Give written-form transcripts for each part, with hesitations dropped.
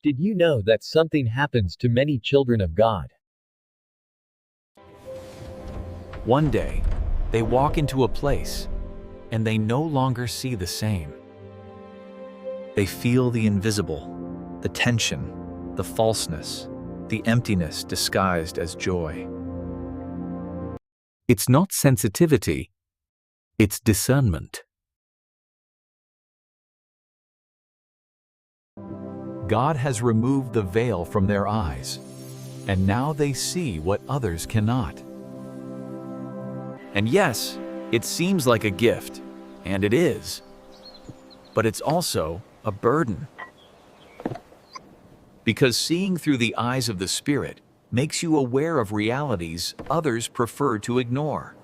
Did you know that something happens to many children of God? One day, they walk into a place, and they no longer see the same. They feel the invisible, the tension, the falseness, the emptiness disguised as joy. It's not sensitivity, it's discernment. God has removed the veil from their eyes, and now they see what others cannot. And yes, it seems like a gift, and it is, but it's also a burden. Because seeing through the eyes of the Spirit makes you aware of realities others prefer to ignore.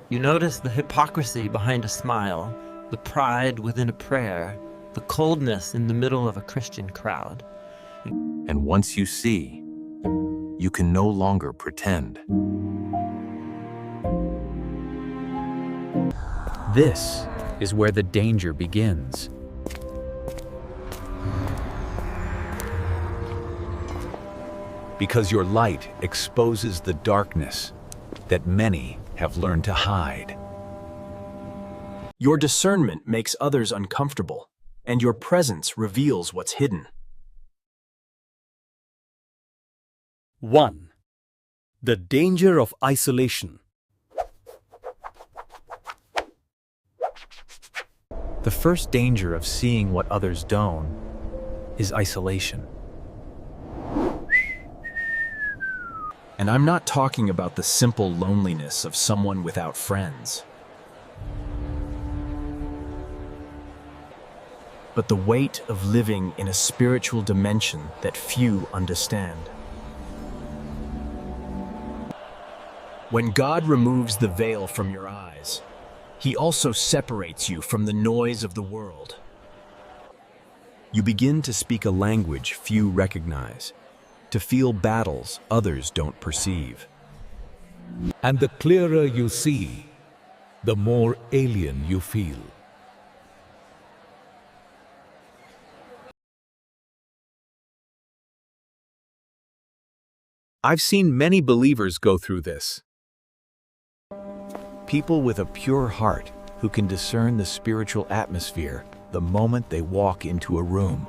You notice the hypocrisy behind a smile, the pride within a prayer, the coldness in the middle of a Christian crowd. And once you see, you can no longer pretend. This is where the danger begins. Because your light exposes the darkness that many have learned to hide. Your discernment makes others uncomfortable, and your presence reveals what's hidden. 1. The danger of isolation. The first danger of seeing what others don't is isolation. And I'm not talking about the simple loneliness of someone without friends, but the weight of living in a spiritual dimension that few understand. When God removes the veil from your eyes, He also separates you from the noise of the world. You begin to speak a language few recognize, to feel battles others don't perceive. And the clearer you see, the more alien you feel. I've seen many believers go through this. People with a pure heart who can discern the spiritual atmosphere the moment they walk into a room.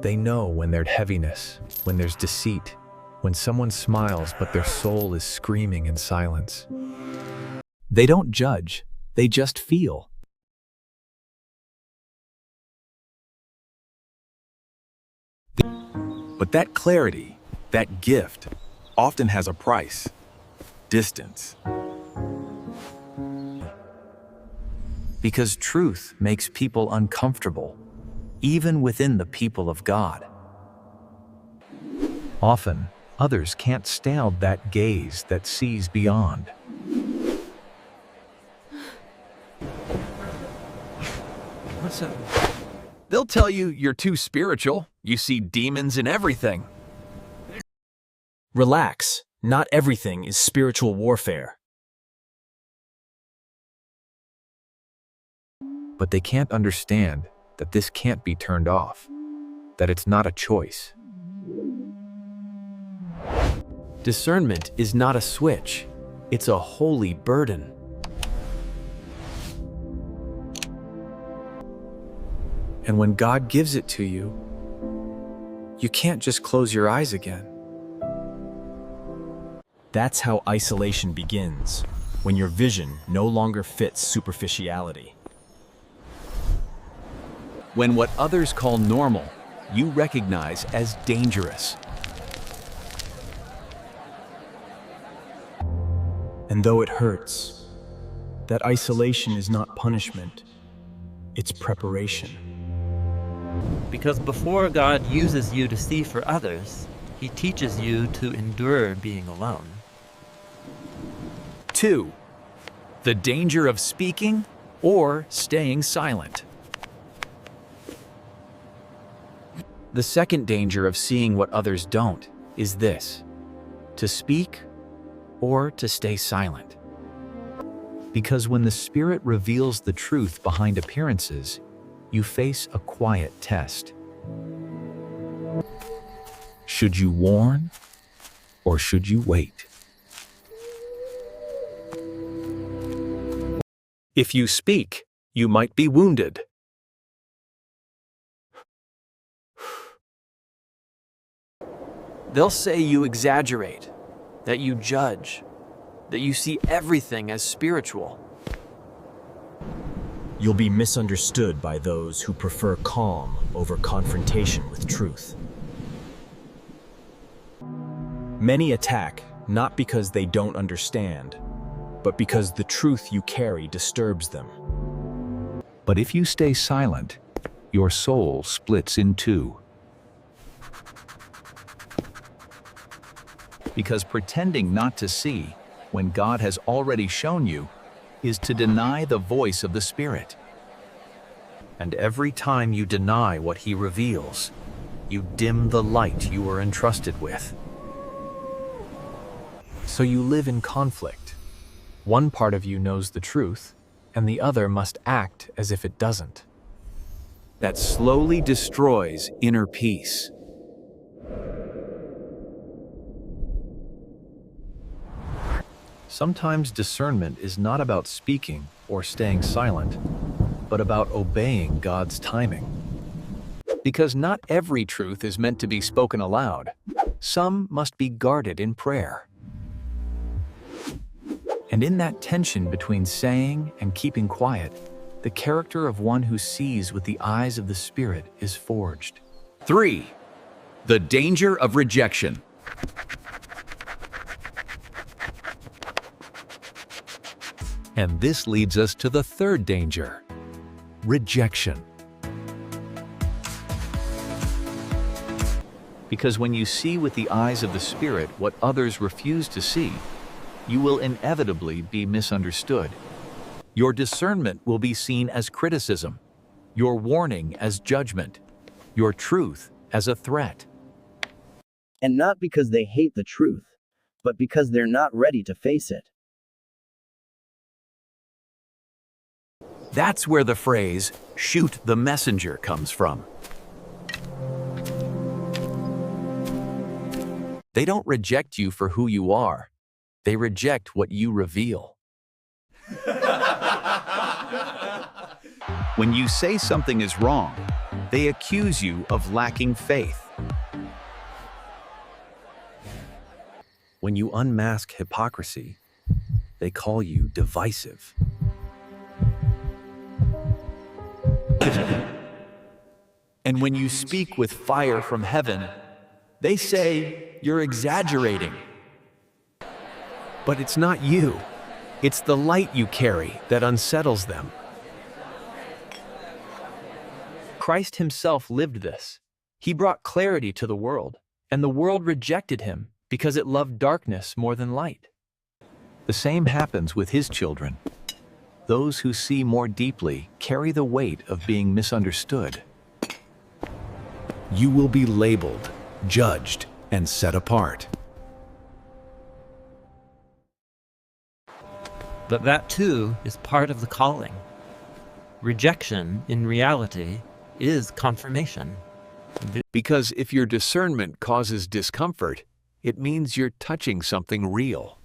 They know when there's heaviness, when there's deceit, when someone smiles but their soul is screaming in silence. They don't judge, they just feel. But that clarity, that gift, often has a price: distance. Because truth makes people uncomfortable, even within the people of God. Often, others can't stand that gaze that sees beyond. What's up? They'll tell you you're too spiritual, you see demons in everything. Relax, not everything is spiritual warfare. But they can't understand that this can't be turned off, that it's not a choice. Discernment is not a switch, it's a holy burden. And when God gives it to you, you can't just close your eyes again. That's how isolation begins, when your vision no longer fits superficiality. When what others call normal, you recognize as dangerous. And though it hurts, that isolation is not punishment, it's preparation. Because before God uses you to see for others, He teaches you to endure being alone. 2. The danger of speaking or staying silent. The second danger of seeing what others don't is this: to speak or to stay silent. Because when the Spirit reveals the truth behind appearances, you face a quiet test. Should you warn, or should you wait? If you speak, you might be wounded. They'll say you exaggerate, that you judge, that you see everything as spiritual. You'll be misunderstood by those who prefer calm over confrontation with truth. Many attack not because they don't understand, but because the truth you carry disturbs them. But if you stay silent, your soul splits in two. Because pretending not to see, when God has already shown you, is to deny the voice of the Spirit. And every time you deny what He reveals, you dim the light you were entrusted with. So you live in conflict. One part of you knows the truth, and the other must act as if it doesn't. That slowly destroys inner peace. Sometimes discernment is not about speaking or staying silent, but about obeying God's timing. Because not every truth is meant to be spoken aloud. Some must be guarded in prayer. And in that tension between saying and keeping quiet, the character of one who sees with the eyes of the Spirit is forged. 3. The danger of rejection. And this leads us to the third danger: rejection. Because when you see with the eyes of the Spirit what others refuse to see, you will inevitably be misunderstood. Your discernment will be seen as criticism, your warning as judgment, your truth as a threat. And not because they hate the truth, but because they're not ready to face it. That's where the phrase, "shoot the messenger," comes from. They don't reject you for who you are. They reject what you reveal. When you say something is wrong, they accuse you of lacking faith. When you unmask hypocrisy, they call you divisive. And when you speak with fire from heaven, they say you're exaggerating. But it's not you. It's the light you carry that unsettles them. Christ himself lived this. He brought clarity to the world, and the world rejected him because it loved darkness more than light. The same happens with his children. Those who see more deeply carry the weight of being misunderstood. You will be labeled, judged, and set apart. But that too is part of the calling. Rejection, in reality, is confirmation. Because if your discernment causes discomfort, it means you're touching something real.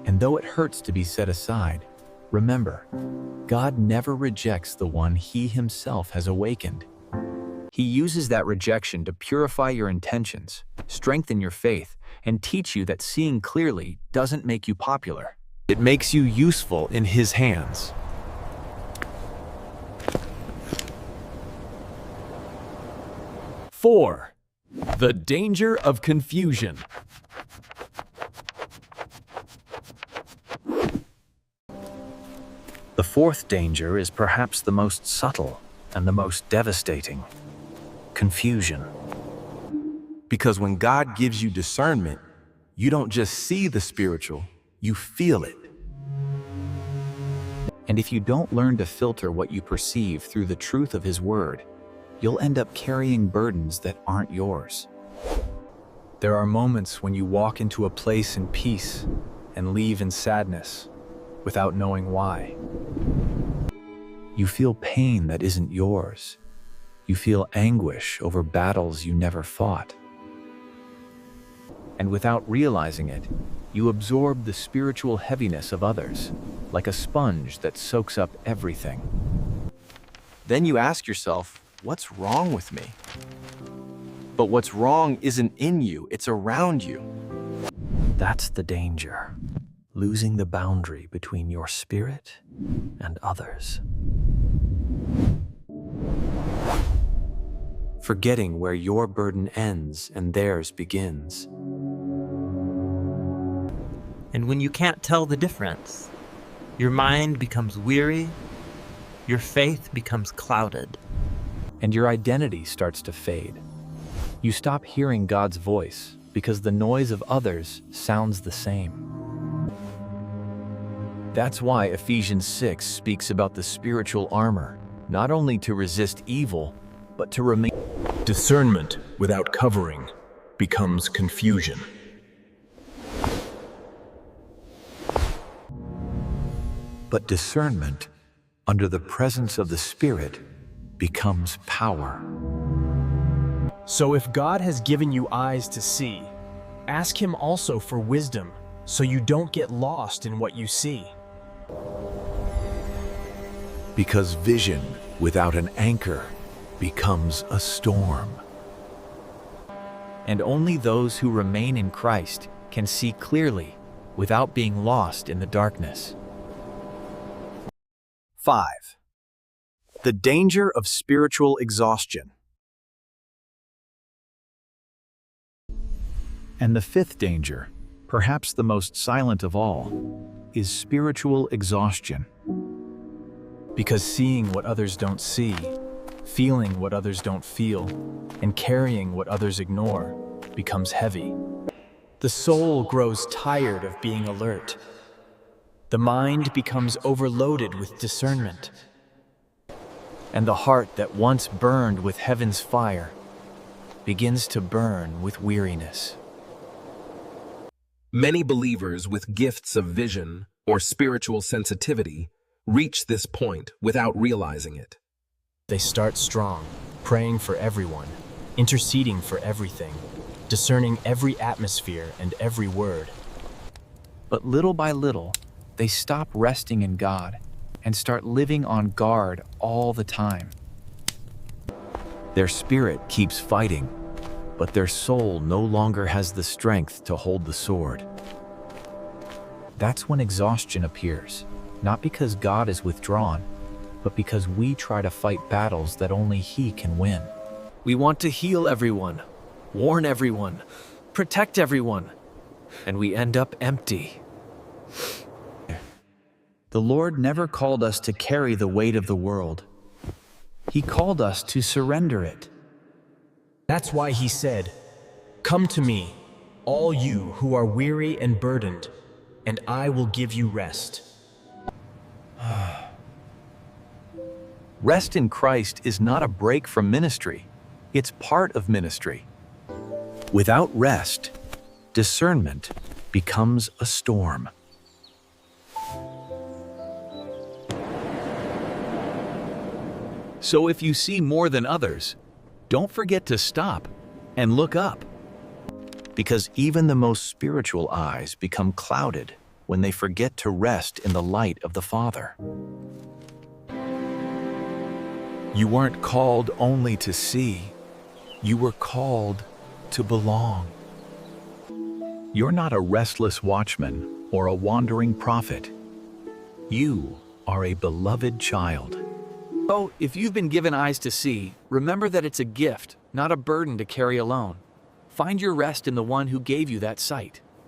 And though it hurts to be set aside, remember, God never rejects the one He Himself has awakened. He uses that rejection to purify your intentions, strengthen your faith, and teach you that seeing clearly doesn't make you popular. It makes you useful in His hands. Four, the danger of confusion. The fourth danger is perhaps the most subtle and the most devastating: confusion. Because when God gives you discernment, you don't just see the spiritual, you feel it. And if you don't learn to filter what you perceive through the truth of His Word, you'll end up carrying burdens that aren't yours. There are moments when you walk into a place in peace and leave in sadness without knowing why. You feel pain that isn't yours. You feel anguish over battles you never fought. And without realizing it, you absorb the spiritual heaviness of others, like a sponge that soaks up everything. Then you ask yourself, what's wrong with me? But what's wrong isn't in you, it's around you. That's the danger, losing the boundary between your spirit and others. Forgetting where your burden ends and theirs begins. And when you can't tell the difference, your mind becomes weary, your faith becomes clouded. And your identity starts to fade. You stop hearing God's voice because the noise of others sounds the same. That's why Ephesians 6 speaks about the spiritual armor, not only to resist evil, but to remain. Discernment without covering becomes confusion. But discernment, under the presence of the Spirit, becomes power. So if God has given you eyes to see, ask Him also for wisdom, so you don't get lost in what you see. Because vision without an anchor becomes a storm. And only those who remain in Christ can see clearly without being lost in the darkness. 5. The danger of spiritual exhaustion. And the fifth danger, perhaps the most silent of all, is spiritual exhaustion. Because seeing what others don't see, feeling what others don't feel, and carrying what others ignore becomes heavy. The soul grows tired of being alert. The mind becomes overloaded with discernment. And the heart that once burned with heaven's fire begins to burn with weariness. Many believers with gifts of vision or spiritual sensitivity reach this point without realizing it. They start strong, praying for everyone, interceding for everything, discerning every atmosphere and every word. But little by little, they stop resting in God and start living on guard all the time. Their spirit keeps fighting, but their soul no longer has the strength to hold the sword. That's when exhaustion appears, not because God is withdrawn, but because we try to fight battles that only He can win. We want to heal everyone, warn everyone, protect everyone, and we end up empty. The Lord never called us to carry the weight of the world. He called us to surrender it. That's why He said, "Come to me, all you who are weary and burdened, and I will give you rest." Rest in Christ is not a break from ministry. It's part of ministry. Without rest, discernment becomes a storm. So if you see more than others, don't forget to stop and look up. Because even the most spiritual eyes become clouded when they forget to rest in the light of the Father. You weren't called only to see, you were called to belong. You're not a restless watchman or a wandering prophet. You are a beloved child. So, if you've been given eyes to see, remember that it's a gift, not a burden to carry alone. Find your rest in the one who gave you that sight.